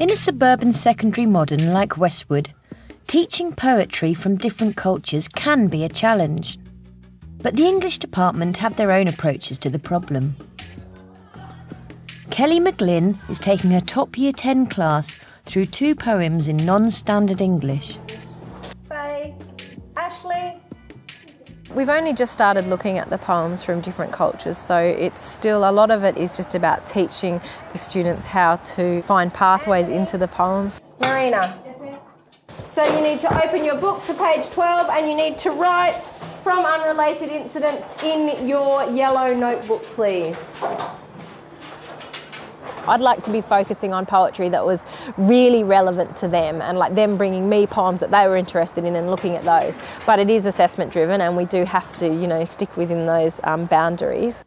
In a suburban secondary modern like Westwood, teaching poetry from different cultures can be a challenge. But the English department have their own approaches to the problem. Kelly McGlynn is taking her top Year 10 class through 2 poems in non-standard English. Faye, Ashley. We've only just started looking at the poems from different cultures, so it's still, a lot of it is just about teaching the students how to find pathways into the poems. Marina. So you need to open your book to page 12 and you need to write from unrelated incidents in your yellow notebook, please. I'd like to be focusing on poetry that was really relevant to them and like them bringing me poems that they were interested in and looking at those. But it is assessment driven and we do have to, stick within those boundaries.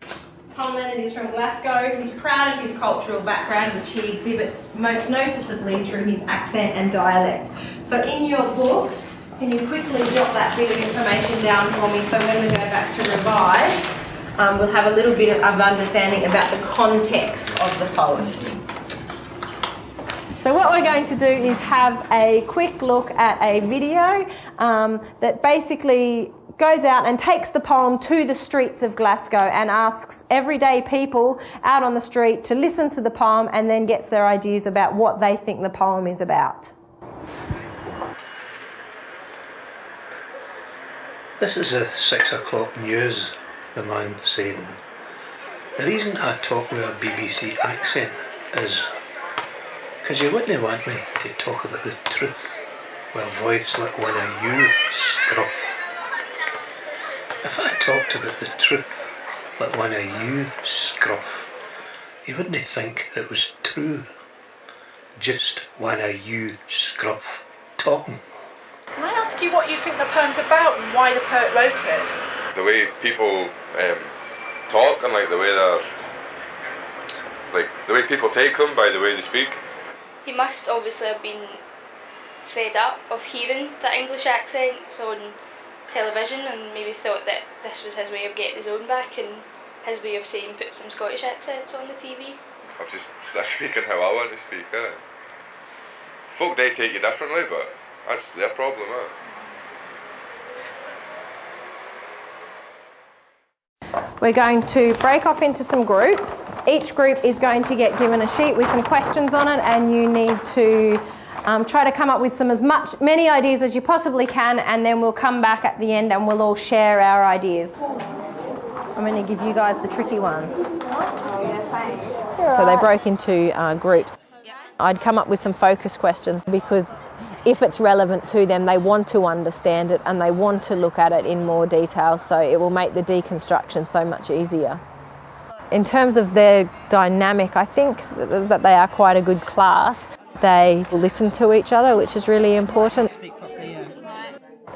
Tom Leonard is from Glasgow. He's proud of his cultural background, which he exhibits most noticeably through his accent and dialect. So in your books, can you quickly jot that bit of information down for me so when we go back to revise, we'll have a little bit of understanding about the context of the poem. So what we're going to do is have a quick look at a video that basically goes out and takes the poem to the streets of Glasgow and asks everyday people out on the street to listen to the poem and then gets their ideas about what they think the poem is about. This is the 6 o'clock news, the man saying. The reason I talk with a BBC accent is because you wouldn't want me to talk about the truth with a voice like one of you scruff. If I talked about the truth like one of you scruff, you wouldn't think it was true. Just one of you scruff talking. Can I ask you what you think the poem's about and why the poet wrote it? The way people talk and like the way the way people take them by the way they speak. He must obviously have been fed up of hearing the English accents on television and maybe thought that this was his way of getting his own back and his way of saying put some Scottish accents on the TV. I've just started speaking how I want to speak. Folk they take you differently, but that's their problem. We're going to break off into some groups. Each group is going to get given a sheet with some questions on it and you need to try to come up with many ideas as you possibly can, and then we'll come back at the end and we'll all share our ideas. I'm going to give you guys the tricky one. So they broke into groups. I'd come up with some focus questions because if it's relevant to them, they want to understand it and they want to look at it in more detail, so it will make the deconstruction so much easier. In terms of their dynamic, I think that they are quite a good class. They listen to each other, which is really important.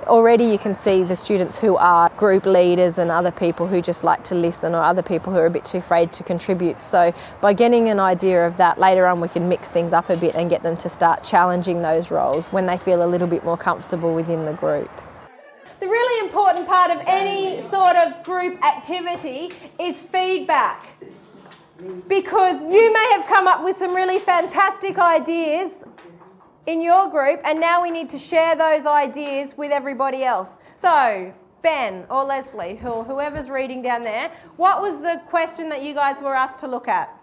Already you can see the students who are group leaders and other people who just like to listen, or other people who are a bit too afraid to contribute. So by getting an idea of that, later on we can mix things up a bit and get them to start challenging those roles when they feel a little bit more comfortable within the group. The really important part of any sort of group activity is feedback. Because you may have come up with some really fantastic ideas in your group and now we need to share those ideas with everybody else. So, Ben or Leslie, whoever's reading down there, what was the question that you guys were asked to look at?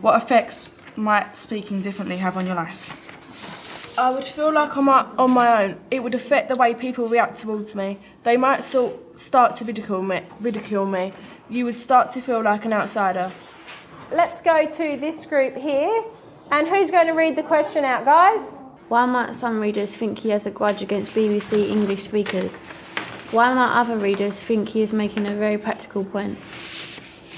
What effects might speaking differently have on your life? I would feel like I'm on my own. It would affect the way people react towards me. They might start to ridicule me. You would start to feel like an outsider. Let's go to this group here. And who's going to read the question out, guys? Why might some readers think he has a grudge against BBC English speakers? Why might other readers think he is making a very practical point?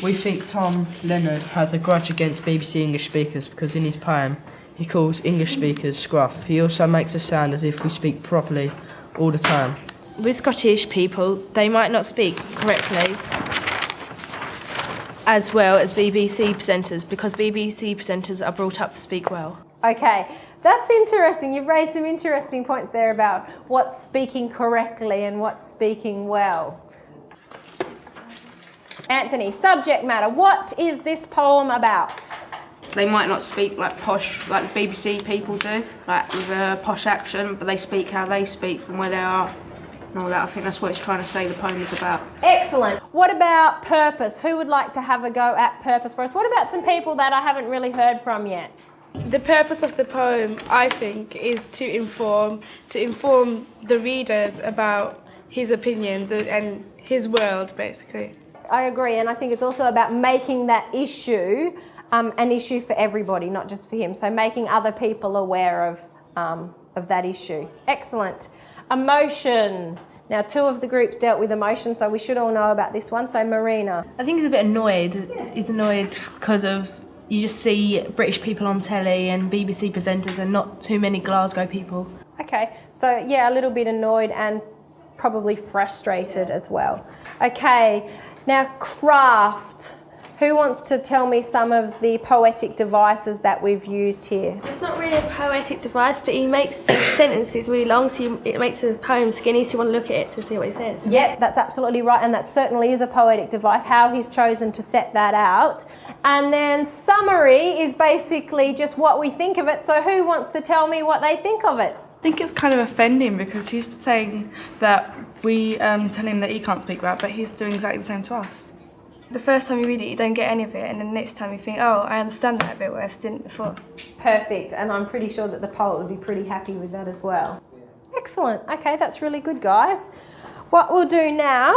We think Tom Leonard has a grudge against BBC English speakers because in his poem he calls English speakers scruff. He also makes us sound as if we speak properly all the time. With Scottish people, they might not speak correctly as well as BBC presenters because BBC presenters are brought up to speak well. Okay, that's interesting. You've raised some interesting points there about what's speaking correctly and what's speaking well. Anthony, subject matter. What is this poem about? They might not speak like posh, like BBC people do, like with a posh accent, but they speak how they speak from where they are and all that. I think that's what it's trying to say the poem is about. Excellent. What about purpose? Who would like to have a go at purpose for us? What about some people that I haven't really heard from yet? The purpose of the poem, I think, is to inform the readers about his opinions and his world, basically. I agree, and I think it's also about making that issue an issue for everybody, not just for him. So making other people aware of that issue. Excellent. Emotion. Now, 2 of the groups dealt with emotion, so we should all know about this one. So Marina. I think he's a bit annoyed. Yeah. He's annoyed because of you just see British people on telly and BBC presenters and not too many Glasgow people. Okay, so yeah, a little bit annoyed and probably frustrated as well. Okay, now craft. Who wants to tell me some of the poetic devices that we've used here? It's not really a poetic device, but he makes sentences really long, so it makes the poem skinny, so you want to look at it to see what he says. Yep, that's absolutely right, and that certainly is a poetic device, how he's chosen to set that out. And then summary is basically just what we think of it, so who wants to tell me what they think of it? I think it's kind of offending because he's saying that we tell him that he can't speak right, but he's doing exactly the same to us. The first time you read it, you don't get any of it, and then the next time you think, oh, I understand that a bit, whereas I didn't before. Perfect, and I'm pretty sure that the poet would be pretty happy with that as well. Excellent. Okay, that's really good, guys. What we'll do now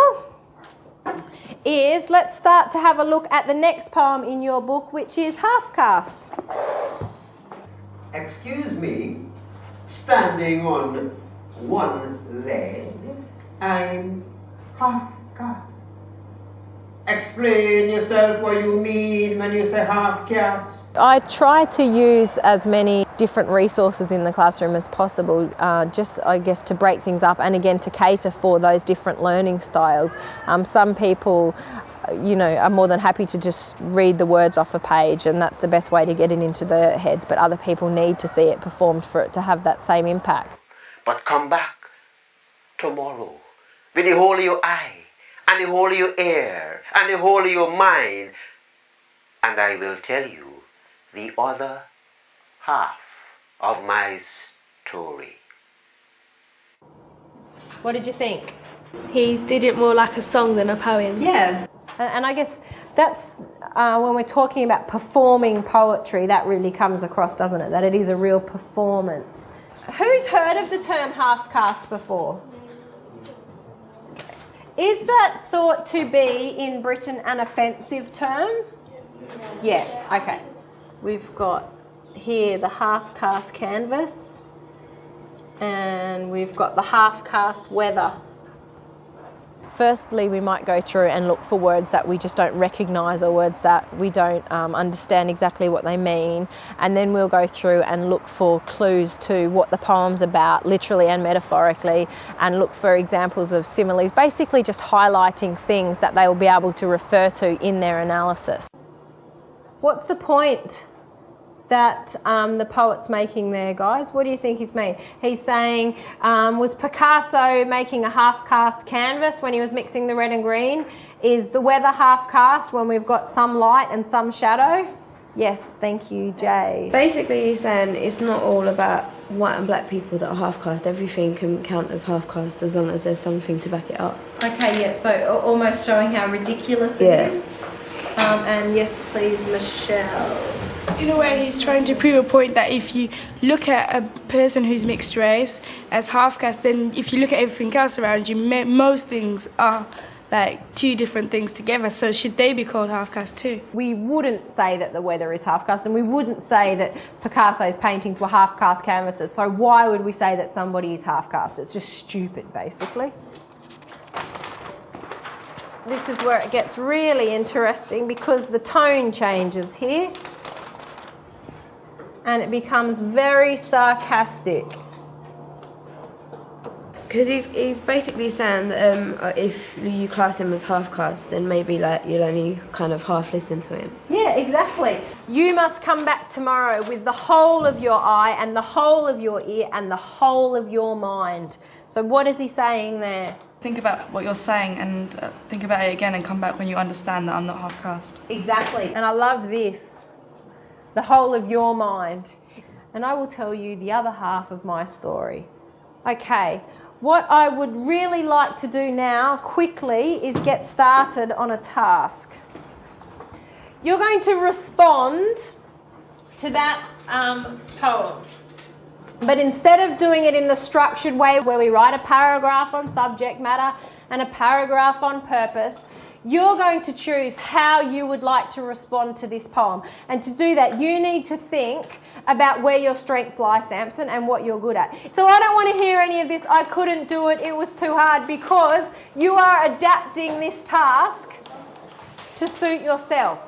is let's start to have a look at the next poem in your book, which is Half Caste. Excuse me, standing on one leg, I'm half caste. Explain yourself what you mean when you say half caste. I try to use as many different resources in the classroom as possible, just I guess to break things up and again to cater for those different learning styles. Some people are more than happy to just read the words off a page and that's the best way to get it into their heads, but other people need to see it performed for it to have that same impact. But come back tomorrow with the whole of your eye and the whole of your ear and the whole of your mind, and I will tell you the other half of my story. What did you think? He did it more like a song than a poem. Yeah, and I guess that's when we're talking about performing poetry, that really comes across, doesn't it? That it is a real performance. Who's heard of the term half caste before? Is that thought to be in Britain an offensive term? Yeah, okay. We've got here the half caste canvas and we've got the half caste weather. Firstly, we might go through and look for words that we just don't recognise or words that we don't understand exactly what they mean, and then we'll go through and look for clues to what the poem's about, literally and metaphorically, and look for examples of similes, basically just highlighting things that they will be able to refer to in their analysis. What's the point that the poet's making there, guys? What do you think he's mean? He's saying, was Picasso making a half-cast canvas when he was mixing the red and green? Is the weather half-cast when we've got some light and some shadow? Yes, thank you, Jay. Basically, he's saying it's not all about white and black people that are half-caste. Everything can count as half-caste as long as there's something to back it up. Okay, yeah, so almost showing how ridiculous it is. And yes, please, Michelle. In a way, he's trying to prove a point that if you look at a person who's mixed race as half-caste, then if you look at everything else around you, most things are like two different things together. So should they be called half-caste too? We wouldn't say that the weather is half-caste, and we wouldn't say that Picasso's paintings were half-caste canvases. So why would we say that somebody is half-caste? It's just stupid, basically. This is where it gets really interesting because the tone changes here. And it becomes very sarcastic. Because he's basically saying that if you class him as half-caste, then maybe like you'll only kind of half listen to him. Yeah, exactly. You must come back tomorrow with the whole of your eye and the whole of your ear and the whole of your mind. So what is he saying there? Think about what you're saying and think about it again and come back when you understand that I'm not half-caste. Exactly. And I love this. the whole of your mind. And I will tell you the other half of my story. Okay, what I would really like to do now quickly is get started on a task. You're going to respond to that poem. But instead of doing it in the structured way where we write a paragraph on subject matter and a paragraph on purpose, you're going to choose how you would like to respond to this poem. And to do that, you need to think about where your strengths lie, Samson, and what you're good at. So I don't want to hear any of this, I couldn't do it, it was too hard, because you are adapting this task to suit yourself.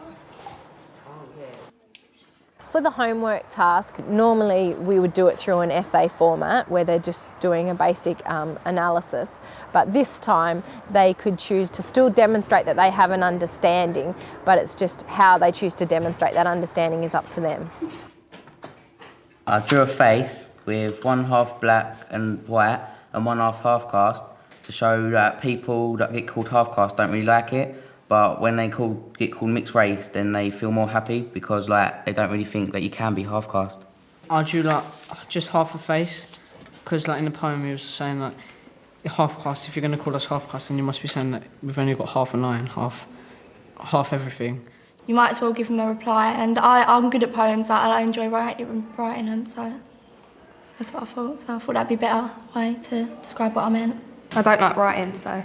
For the homework task, normally we would do it through an essay format where they're just doing a basic analysis, but this time they could choose to still demonstrate that they have an understanding, but it's just how they choose to demonstrate that understanding is up to them. I drew a face with one half black and white and one half caste to show that people that get called half caste don't really like it. But when they get called mixed race, then they feel more happy because they don't really think that you can be half caste. I drew just half a face because in the poem he was saying half caste. If you're going to call us half caste, then you must be saying that we've only got half an eye and half everything. You might as well give them a reply, and I'm good at poems. I enjoy writing them, so that's what I thought. So I thought that'd be a better way to describe what I meant. I don't like writing, so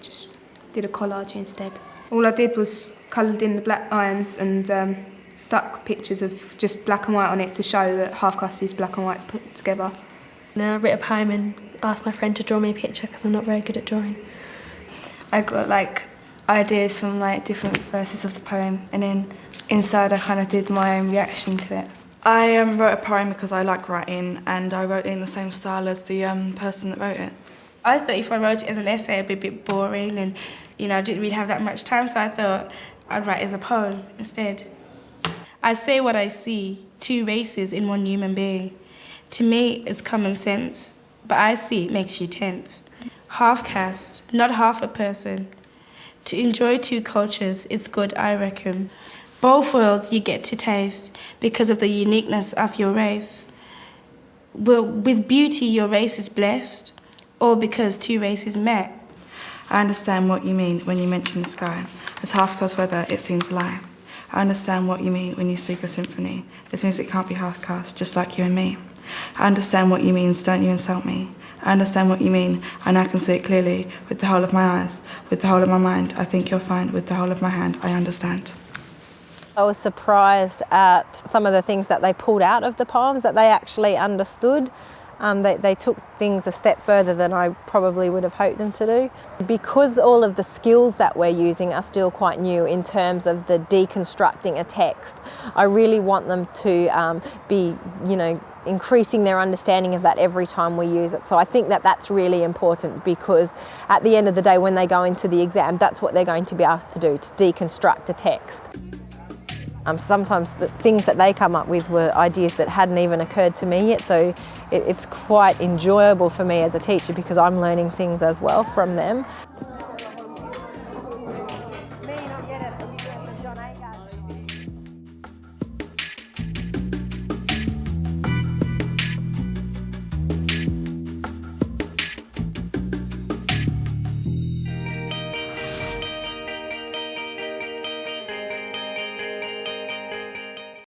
just did a collage instead. All I did was coloured in the black lines and stuck pictures of just black and white on it to show that half caste is black and white put together. And I wrote a poem and asked my friend to draw me a picture because I'm not very good at drawing. I got ideas from different verses of the poem, and then inside I kind of did my own reaction to it. I wrote a poem because I like writing, and I wrote it in the same style as the person that wrote it. I thought if I wrote it as an essay, it'd be a bit boring, and I didn't really have that much time, so I thought I'd write it as a poem instead. I say what I see, two races in one human being. To me, it's common sense, but I see it makes you tense. Half caste, not half a person. To enjoy two cultures, it's good, I reckon. Both worlds you get to taste because of the uniqueness of your race. Well, with beauty, your race is blessed, or because two races met. I understand what you mean when you mention the sky. As half-caste weather, it seems a lie. I understand what you mean when you speak of symphony. This music can't be half-caste, just like you and me. I understand what you mean, don't you insult me. I understand what you mean, and I can see it clearly, with the whole of my eyes, with the whole of my mind. I think you'll find, with the whole of my hand, I understand. I was surprised at some of the things that they pulled out of the poems that they actually understood. They took things a step further than I probably would have hoped them to do. Because all of the skills that we're using are still quite new in terms of the deconstructing a text, I really want them to be, increasing their understanding of that every time we use it. So I think that that's really important, because at the end of the day, when they go into the exam, that's what they're going to be asked to do, to deconstruct a text. Sometimes the things that they come up with were ideas that hadn't even occurred to me yet, so it's quite enjoyable for me as a teacher because I'm learning things as well from them.